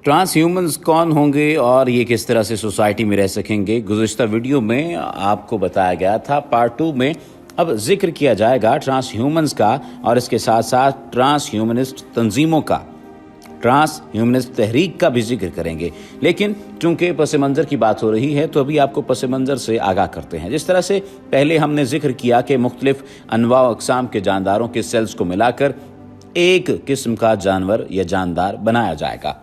Trans humans कौन होंगे और ये किस तरह से सोसाइटी में रह सकेंगे, गुज़िश्ता वीडियो में आपको बताया गया था। पार्ट 2 में अब जिक्र किया जाएगा ट्रांस ह्यूमंस का और इसके साथ साथ ट्रांस ह्यूमनिस्ट तंजीमों का, ट्रांस ह्यूमनिस्ट तहरीक का भी जिक्र करेंगे। लेकिन चूंकि पस मंज़र की बात हो रही है तो अभी आपको पस मंज़र से आगाह करते हैं। जिस तरह से पहले हमने जिक्र किया कि मुख्तलिफ अनवा अक़साम के जानदारों के सेल्स को मिलाकर एक किस्म का जानवर या जानदार बनाया जाएगा।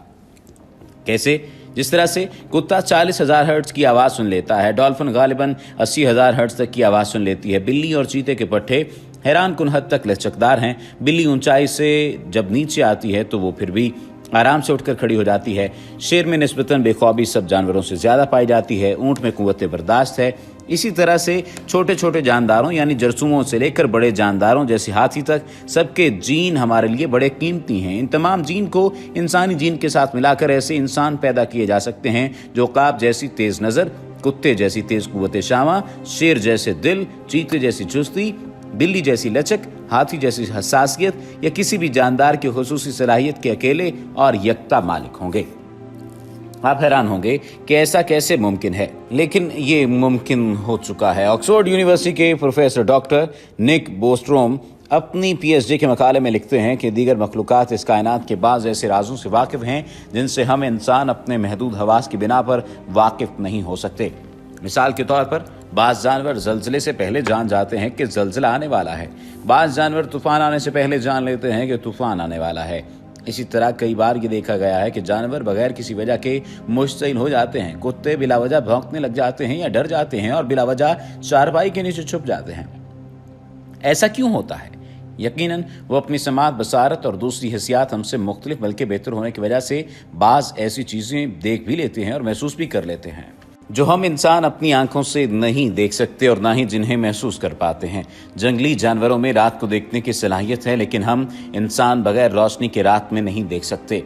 कैसे? जिस तरह से कुत्ता 40,000 हर्ट्ज की आवाज़ सुन लेता है, डॉल्फिन गालिबन 80,000 हर्ट्ज तक की आवाज़ सुन लेती है, बिल्ली और चीते के पट्टे हैरान कुन हद तक लचकदार हैं। बिल्ली ऊंचाई से जब नीचे आती है तो वो फिर भी आराम से उठकर खड़ी हो जाती है। शेर में निस्बतन बेख्वाबी सब जानवरों से ज़्यादा पाई जाती है। ऊँट में कुव्वत बर्दाश्त है। इसी तरह से छोटे छोटे जानदारों यानी जरसूमों से लेकर बड़े जानदारों जैसे हाथी तक सबके जीन हमारे लिए बड़े कीमती हैं। इन तमाम जीन को इंसानी जीन के साथ मिलाकर ऐसे इंसान पैदा किए जा सकते हैं जो काब जैसी तेज़ नज़र, कुत्ते जैसी तेज़ कुव्वत शामा, शेर जैसे दिल, चीते जैसी चुस्ती, बिल्ली जैसी लचक, हाथी जैसी हसासियत या किसी भी जानदार की खुसूसी सलाहियत के अकेले और यकता मालिक होंगे। आप हैरान होंगे कि ऐसा कैसे मुमकिन है, लेकिन ये मुमकिन हो चुका है। ऑक्सफोर्ड यूनिवर्सिटी के प्रोफेसर डॉक्टर निक बोस्ट्रोम अपनी पीएचडी के मकाले में लिखते हैं कि दीगर मखलूक़ात इस कायनात के बाज़ ऐसे राजों से वाकिफ़ हैं जिनसे हम इंसान अपने महदूद हवास की बिना पर वाकिफ़ नहीं हो सकते। मिसाल के तौर पर बाज़ जानवर ज़लज़ले से पहले जान जाते हैं कि ज़लज़ला आने वाला है। बाज़ जानवर तूफ़ान आने से पहले जान लेते हैं कि तूफ़ान आने वाला है। इसी तरह कई बार ये देखा गया है कि जानवर बगैर किसी वजह के मुश्तइल हो जाते हैं। कुत्ते बिलावजह भौंकने लग जाते हैं या डर जाते हैं और बिलावजह चारपाई के नीचे छुप जाते हैं। ऐसा क्यों होता है? यकीनन वो अपनी समात, बसारत और दूसरी हिस्सियात हमसे मुख्तलिफ बल्कि बेहतर होने की वजह से बाज़ ऐसी चीज़ें देख भी लेते हैं और महसूस भी कर लेते हैं जो हम इंसान अपनी आंखों से नहीं देख सकते और ना ही जिन्हें महसूस कर पाते हैं। जंगली जानवरों में रात को देखने की सलाहियत है, लेकिन हम इंसान बगैर रोशनी के रात में नहीं देख सकते।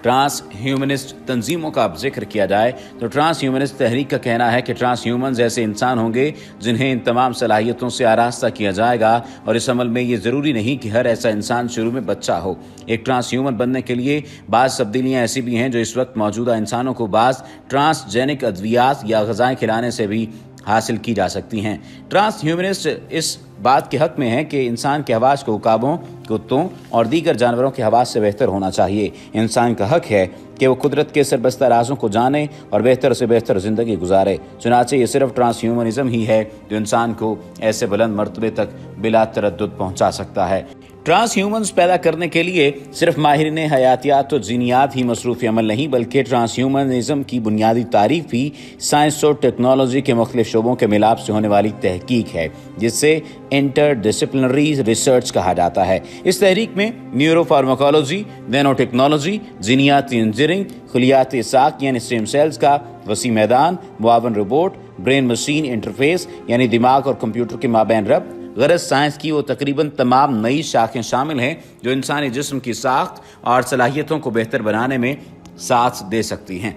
ट्रांस ह्यूमनिस्ट तंजीमों का अब जिक्र किया जाए तो ट्रांस ह्यूमनिस्ट तहरीक का कहना है कि ट्रांस ह्यूमन्स ऐसे इंसान होंगे जिन्हें इन तमाम सलाहियतों से आरास्ता किया जाएगा, और इस अमल में ये ज़रूरी नहीं कि हर ऐसा इंसान शुरू में बच्चा हो। एक ट्रांस ह्यूमन बनने के लिए बाज़ तब्दीलियाँ ऐसी भी हैं जो इस वक्त मौजूदा इंसानों को बाज़ ट्रांसजेनिक अद्वियात या ग़िज़ाएँ खिलाने से भी हासिल की जा सकती हैं। ट्रांस ह्यूमनिस्ट इस बात के हक में है कि इंसान के हवास को उकाबों, कुत्तों और दीगर जानवरों के हवास से बेहतर होना चाहिए। इंसान का हक है कि वो कुदरत के सरबस्ता राजों को जाने और बेहतर से बेहतर ज़िंदगी गुजारे। चुनाचे ये सिर्फ ट्रांस ह्यूमनिज़म ही है जो इंसान को ऐसे बुलंद मर्तबे तक बिला तरद्दुद पहुँचा सकता है। ट्रांस ह्यूमन्स पैदा करने के लिए सिर्फ माहिरीन हयातियात और जीनियात ही मसरूफ़ अमल नहीं, बल्कि ट्रांस ह्यूमनिज़म की बुनियादी तारीफ़ भी साइंस और टेक्नोलॉजी के मुख्तलिफ शोबों के मिलाप से होने वाली तहकीक है, जिससे इंटर डिसिप्लिनरी रिसर्च कहा जाता है। इस तहरीक में न्यूरो फार्माकोलॉजी, नैनो टेक्नोलॉजी, जीनियाती इंजीनियरिंग, खुलियाती साख यानी स्टेम सेल्स का वसी मैदान, मुआवन रोबोट, ब्रेन मशीन इंटरफेस यानी दिमाग और कंप्यूटर के माबैन रब्त, गरज साइंस की वो तकरीबन तमाम नई शाखें शामिल हैं जो इंसानी जिस्म की साख्त और सलाहियतों को बेहतर बनाने में साथ दे सकती हैं।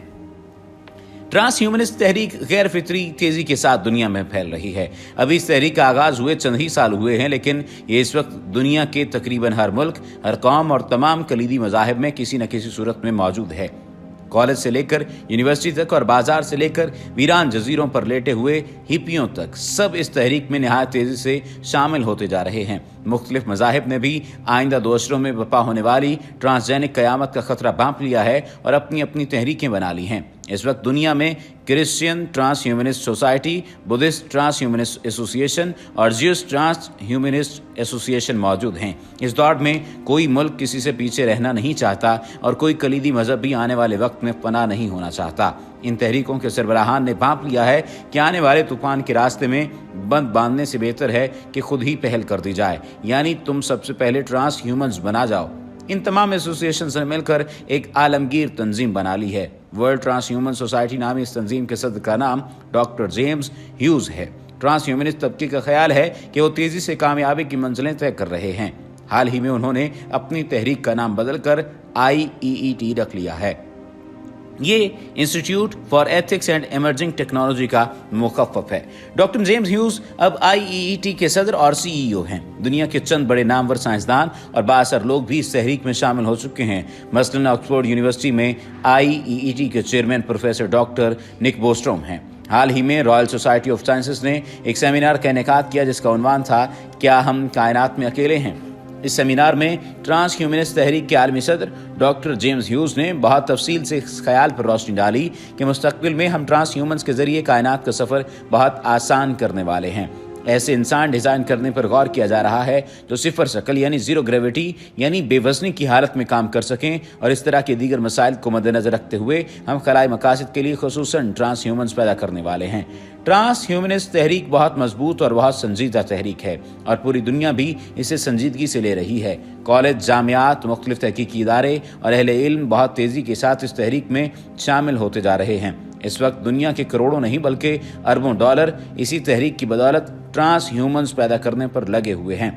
ट्रांस ह्यूमनिस्ट तहरीक गैर फितरी तेज़ी के साथ दुनिया में फैल रही है। अभी इस तहरीक का आगाज़ हुए चंद ही साल हुए हैं, लेकिन ये इस वक्त दुनिया के तकरीबन हर मुल्क, हर कौम और तमाम कलीदी मज़ाहिब में किसी न किसी सूरत में मौजूद है। कॉलेज से लेकर यूनिवर्सिटी तक और बाजार से लेकर वीरान जजीरों पर लेटे हुए हिपियों तक सब इस तहरीक में निहायत तेज़ी से शामिल होते जा रहे हैं। मुख्तलिफ मज़ाहिब ने भी आइंदा 2 अशरों में बपा होने वाली ट्रांसजेनिक क़यामत का ख़तरा भांप लिया है और अपनी अपनी तहरीकें बना ली हैं। इस वक्त दुनिया में Christian trans humanist society, Buddhist trans humanist association और ज्यूस ट्रांस ह्यूमनिस्ट एसोसिएशन मौजूद हैं। इस दौर में कोई मुल्क किसी से पीछे रहना नहीं चाहता और कोई कलीदी मजहब भी आने वाले वक्त में पनाह नहीं होना चाहता। इन तहरीकों के सरबराहान ने भांप लिया है कि आने वाले तूफान के रास्ते में बंद बांधने से बेहतर है कि खुद ही पहल कर दी जाए, यानी तुम सबसे पहले ट्रांस ह्यूमन्स बना जाओ। इन तमाम एसोसिएशन ने मिलकर एक आलमगीर तंजीम बना ली है। वर्ल्ड ट्रांस ह्यूमन सोसाइटी नामी इस तंजीम के सदर का नाम डॉक्टर जेम्स ह्यूज है। ट्रांस ह्यूमनिस्ट तबके का ख्याल है कि वो तेज़ी से कामयाबी की मंजिलें तय कर रहे हैं। हाल ही में उन्होंने अपनी तहरीक का नाम बदलकर IEET रख लिया है। ये institute for ethics and emerging technology का मुखफ़्फ़ है। डॉक्टर जेम्स ह्यूज अब IEET के सदर और CEO हैं। दुनिया के चंद बड़े नामवर साइंसदान और बाअसर लोग भी इस तहरीक में शामिल हो चुके हैं। मसलन ऑक्सफोर्ड यूनिवर्सिटी में IEET के चेयरमैन प्रोफेसर डॉक्टर निक बोस्ट्रोम हैं। हाल ही में रॉयल सोसाइटी ऑफ साइंसेस ने एक सेमिनार का इनेकाद किया जिसका उन्वान था, क्या हम कायनात में अकेले हैं। इस सेमिनार में ट्रांस ह्यूमनिस्ट तहरीक के आलमी सदर डॉक्टर जेम्स ह्यूज ने बहुत तफसील से इस ख्याल पर रोशनी डाली कि मुस्तकबिल में हम ट्रांस ह्यूमन्स के जरिए कायनात का सफ़र बहुत आसान करने वाले हैं। ऐसे इंसान डिज़ाइन करने पर गौर किया जा रहा है जो सिफर शक्ल यानी जीरो ग्रेविटी यानी बेवजनी की हालत में काम कर सकें, और इस तरह के दीगर मसाइल को मद्देनजर रखते हुए हम खलाई मकासद के लिए खुसूसन ट्रांस ह्यूमन्स पैदा करने वाले हैं। ट्रांस ह्यूमनिस्ट तहरीक बहुत मजबूत और बहुत संजीदा तहरीक है और पूरी दुनिया भी इसे संजीदगी से ले रही है। कॉलेज, जामियात, मुख्तलिफ तहकीकी इदारे और अहले इल्म बहुत तेज़ी के साथ इस तहरीक में शामिल होते जा रहे हैं। इस वक्त दुनिया के करोड़ों नहीं बल्कि अरबों डॉलर इसी तहरीक की बदौलत ट्रांस ह्यूमन्स पैदा करने पर लगे हुए हैं।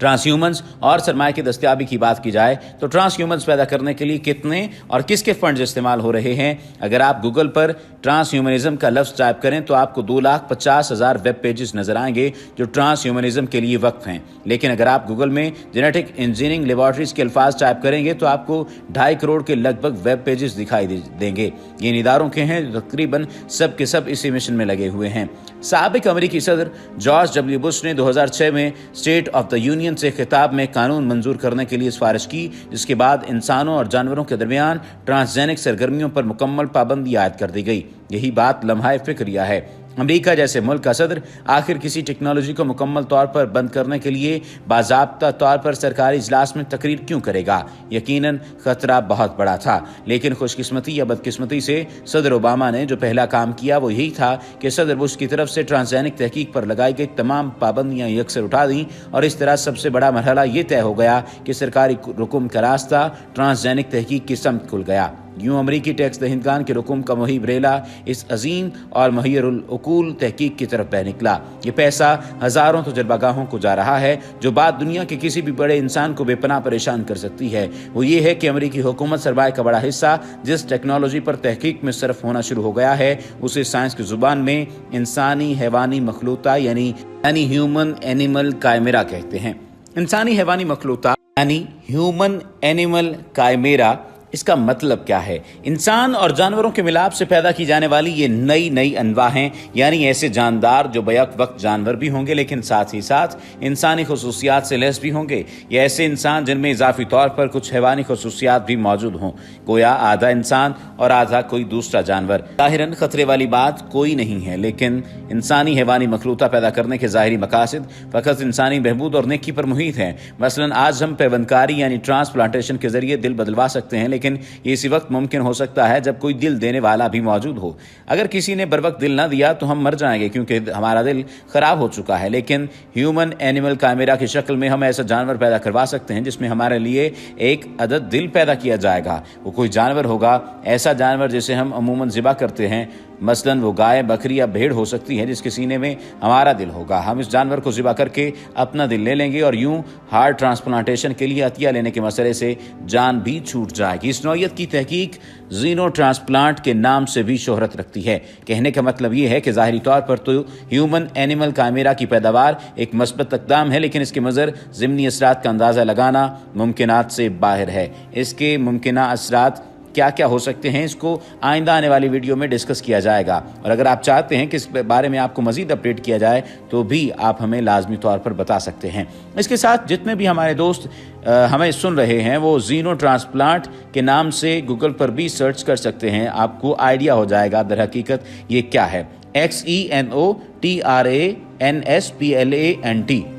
ट्रांस ह्यूमन्स और सरमाए की दस्तयाबी की बात की जाए तो ट्रांस ह्यूमन्स पैदा करने के लिए कितने और किसके फंड्स इस्तेमाल हो रहे हैं। अगर आप गूगल पर ट्रांस ह्यूमनिज्म का लफ्ज़ टाइप करें तो आपको 2,50,000 वेब पेजेस नजर आएंगे जो ट्रांस ह्यूमनिज्म के लिए वक्फ हैं। लेकिन अगर आप गूगल में जेनेटिक इंजीनियरिंग लेबॉर्ट्रीज के अल्फाज टाइप करेंगे तो आपको 2.5 करोड़ के लगभग वेब पेजेस दिखाई देंगे। ये इन इदारों के हैं जो तकरीबन सब के सब इसी मिशन में लगे हुए हैं। साबिक अमेरिकी सदर जॉर्ज W. बुश ने 2006 में स्टेट ऑफ द यूनियन से खिताब में कानून मंजूर करने के लिए सिफारिश की, जिसके बाद इंसानों और जानवरों के दरमियान ट्रांसजेनिक सरगर्मियों पर मुकम्मल पाबंदी आयद कर दी गई। यही बात लम्हा फिक्रिया है। अमेरिका जैसे मुल्क का सदर आखिर किसी टेक्नोलॉजी को मुकम्मल तौर पर बंद करने के लिए बाज़ाब्ता तौर पर सरकारी इजलास में तकरीर क्यों करेगा। यकीनन खतरा बहुत बड़ा था, लेकिन खुशकिस्मती या बदकिस्मती से सदर ओबामा ने जो पहला काम किया वो यही था कि सदर बुश की तरफ से ट्रांसजेनिक तहकीक पर लगाई गई तमाम पाबंदियां यकसर उठा दी, और इस तरह सबसे बड़ा मरहला ये तय हो गया कि सरकारी रुकुम का रास्ता ट्रांसजेनिक तहकीक की समत खुल गया। यूं अमरीकी टैक्स दहिंदगान के रुकुम का मुहिब रेला इस अजीम और मुहैयरुल उकूल तहकीक की तरफ बह निकला। ये पैसा हजारों तजर्बागाहों को जा रहा है जो बात दुनिया के किसी भी बड़े इंसान को बेपनाह परेशान कर सकती है। वो ये है कि अमरीकी हुकूमत सरमाए का बड़ा हिस्सा जिस टेक्नोलॉजी पर तहकीक में सरफ होना शुरू हो गया है उसे साइंस की जुबान में इंसानी हैवानी मखलूता यानी ह्यूमन एनिमल कायमेरा कहते हैं। इंसानी हैवानी मखलूता यानी ह्यूमन एनिमल कायमेरा, इसका मतलब क्या है? इंसान और जानवरों के मिलाप से पैदा की जाने वाली ये नई अनवा हैं, यानी ऐसे जानदार जो बैक वक्त जानवर भी होंगे लेकिन साथ ही साथ इंसानी खुसूसियात से लैस भी होंगे। ये ऐसे इंसान जिनमें इजाफी तौर पर कुछ हैवानी खुसूसियात भी मौजूद हों, गोया आधा इंसान और आधा कोई दूसरा जानवर। ज़ाहिरन खतरे वाली बात कोई नहीं है, लेकिन इंसानी हैवानी मखलूता पैदा करने के ज़ाहिरी मकासद फ़कत इंसानी बहबूद और नेकी पर मुहित हैं। मसलन आज हम पैवंदकारी यानी ट्रांसप्लांटेशन के जरिए दिल बदलवा सकते हैं, लेकिन ये इसी वक्त मुमकिन हो सकता है जब कोई दिल देने वाला भी मौजूद हो। अगर किसी ने बर वक्त दिल ना दिया तो हम मर जाएंगे क्योंकि हमारा दिल खराब हो चुका है। लेकिन ह्यूमन एनिमल कायमेरा की शक्ल में हम ऐसा जानवर पैदा करवा सकते हैं जिसमें हमारे लिए एक अदद दिल पैदा किया जाएगा। वो कोई जानवर होगा, ऐसा जानवर जिसे हम अमूमन ज़िबा करते हैं। मसलन वो गाय, बकरी या भेड़ हो सकती है जिसके सीने में हमारा दिल होगा। हम इस जानवर को ज़िबा करके अपना दिल ले लेंगे और यूं हार्ट ट्रांसप्लांटेशन के लिए अतिया लेने के मसले से जान भी छूट जाएगी। इस नौयत की तहकीक जीनो ट्रांसप्लांट के नाम से भी शोहरत रखती है। कहने का मतलब ये है कि ज़ाहिरी तौर पर तो ह्यूमन एनिमल कायमेरा की पैदावार एक मस्बत इक़दाम है, लेकिन इसके मज़र ज़िमनी असरात का अंदाज़ा लगाना मुमकिनात से बाहर है। इसके मुमकिना असरात क्या क्या हो सकते हैं इसको आइंदा आने वाली वीडियो में डिस्कस किया जाएगा, और अगर आप चाहते हैं कि इस बारे में आपको मजीद अपडेट किया जाए तो भी आप हमें लाजमी तौर पर बता सकते हैं। इसके साथ जितने भी हमारे दोस्त हमें सुन रहे हैं वो जीनो ट्रांसप्लांट के नाम से गूगल पर भी सर्च कर सकते हैं, आपको आइडिया हो जाएगा दर हकीकत ये क्या है। XENOTRANSPLANT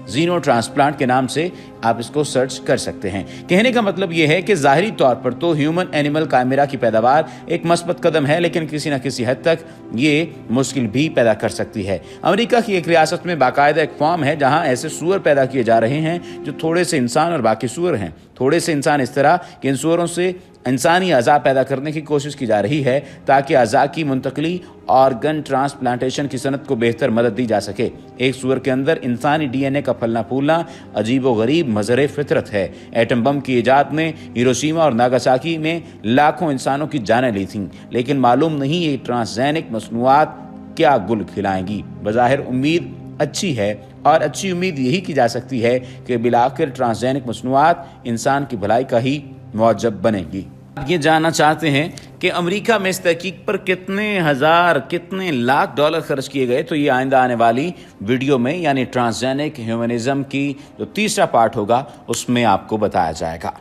जीनो ट्रांसप्लांट के नाम से आप इसको सर्च कर सकते हैं। कहने का मतलब यह है कि ज़ाहिरी तौर पर तो ह्यूमन एनिमल कायमेरा की पैदावार एक मस्बत कदम है, लेकिन किसी न किसी हद तक ये मुश्किल भी पैदा कर सकती है। अमेरिका की एक रियासत में बाकायदा एक फार्म है जहां ऐसे सूअर पैदा किए जा रहे हैं जो थोड़े से इंसान और बाकी सूअर हैं। थोड़े से इंसान इस तरह कि इन सूअरों से इंसानी अज़ा पैदा करने की कोशिश की जा रही है ताकि अज़ा की मुंतकली ऑर्गन ट्रांसप्लांटेशन की सनत को बेहतर मदद दी जा सके। एक सूअर के अंदर इंसानी डीएनए का फलना फूलना अजीबोगरीब मजहर फितरत है। एटम बम की इजाद ने हिरोशिमा और नागासाकी में लाखों इंसानों की जानें ली थीं, लेकिन मालूम नहीं ये ट्रांसजेनिक मसनूआत क्या गुल खिलाएंगी। बज़ाहिर उम्मीद अच्छी है, और अच्छी उम्मीद यही की जा सकती है कि बिलाखिर ट्रांसजेनिक मसनूआत इंसान की भलाई का ही मौजब बनेंगी। ये जानना चाहते हैं कि अमेरिका में इस तहकीक पर कितने लाख डॉलर खर्च किए गए, तो ये आइंदा आने वाली वीडियो में यानी ट्रांसजेनिक ह्यूमनिज्म की जो तीसरा पार्ट होगा उसमें आपको बताया जाएगा।